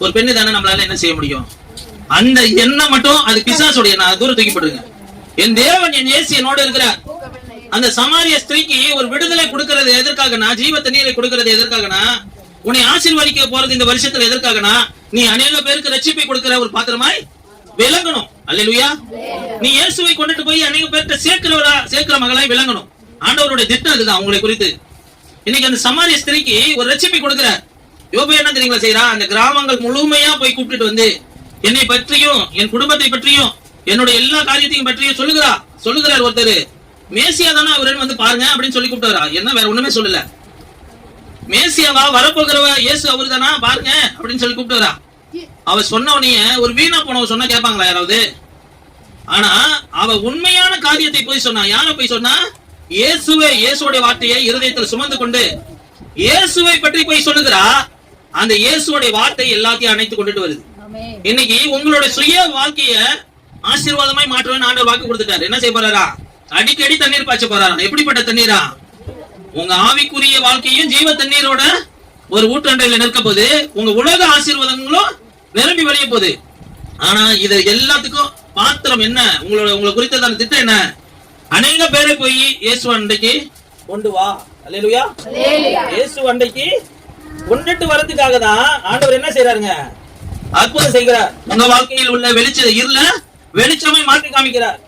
ஒரு பெண்ணு தானே நம்மளால என்ன செய்ய முடியும்? அந்த எண்ணம் மட்டும் அது பிசாசுடைய. நான் தூரம் தூக்கி போடுங்க. என் தேவன் என் இயேசு என்னோட இருக்கிறார். அந்த சமாரிய ஸ்திரீக்கு ஒரு விடுதலை கொடுக்கிறது எதற்காகனா, ஜீவ தண்ணீரை கொடுக்கிறது எதற்காகனா, உன்னை ஆசீர்வதிக்க போறது இந்த வருஷத்துல எதற்காகனா, நீ அநேக பேருக்கு ரட்சிப்பை கொடுக்கிற ஒரு பாத்திரமாய் விளங்கணும். அல்லேலூயா. நீ இயேசுவை கொண்டுட்டு போய் அநேக பேர்கிட்ட சேர்க்கிற மகளாய் விளங்கணும். ஆண்டவருடைய திட்டம் அதுதான் உங்களை குறித்து. இன்னைக்கு அந்த சமாரிய ஸ்திரீக்கு ஒரு ரட்சிப்பை கொடுக்கிறார். யோபு என்ன தெரியுங்களா செய்யறா? அந்த கிராமங்கள் முழுமையா போய் கூப்பிட்டு வந்து என்னை பற்றியும் என் குடும்பத்தை பற்றியும் என்னுடைய எல்லா காரியத்தையும் பற்றியும் சொல்லுகிறார். ஒருத்தர் மேசியா தானே அவரு வந்து பாருங்க அப்படின்னு சொல்லி கூப்பிட்டாரா? என்ன வேற ஒண்ணுமே சொல்லல. மேசியாவா வரப்போகிறவ இயேசு அவரு தானா பாருங்க அப்படின்னு சொல்லி கூப்பிட்டாரா? அவ சொன்னவனைய ஒரு வீணா போனவ சொன்னா கேட்பாங்களா யாராவது? ஆனா அவ உண்மையான காரியத்தை போய் சொன்னா. யார போய் சொன்னா? இயேசுடைய வார்த்தையை இருதயத்தில் சுமந்து கொண்டு இயேசுவை பற்றி போய் சொல்லுகிறா. அந்த இயேசுடைய வார்த்தை எல்லாத்தையும் அணைத்து கொண்டுட்டு வருது. இன்னைக்கு உங்களோட சுய வாழ்க்கைய ஆசீர்வாதமாய் மாற்றுவேன் ஆண்டவர் வாக்கு கொடுத்துட்டாரு. என்ன செய்ய போறாரா? அடிக்கடி தண்ணீர் பாய்ச்ச போறாரா? எப்படிப்பட்ட தண்ணீரா? உங்க ஆவிக்குரிய வாழ்க்கையும் ஜீவ தண்ணீரோட ஒரு ஊற்றண்டையில நிற்க போது உங்க உலக ஆசீர்வாதங்களும் நிரம்பி வழிய போகுது. ஆனா இது எல்லாத்துக்கும் பாத்திரம் என்ன? உங்களை குறித்ததான திட்டம் என்ன? அநேக பேரை போய் இயேசு அண்டைக்கு கொண்டு வா. அல்லேலூயா. இயேசு அண்டைக்கு கொண்டுட்டு வரதுக்காக தான் ஆண்டவர் என்ன செய்யறாருங்க? அற்புதம் செய்கிறார். உங்க வாழ்க்கையில் உள்ள வெளிச்சமை மாற்றி காமிக்கிறார்.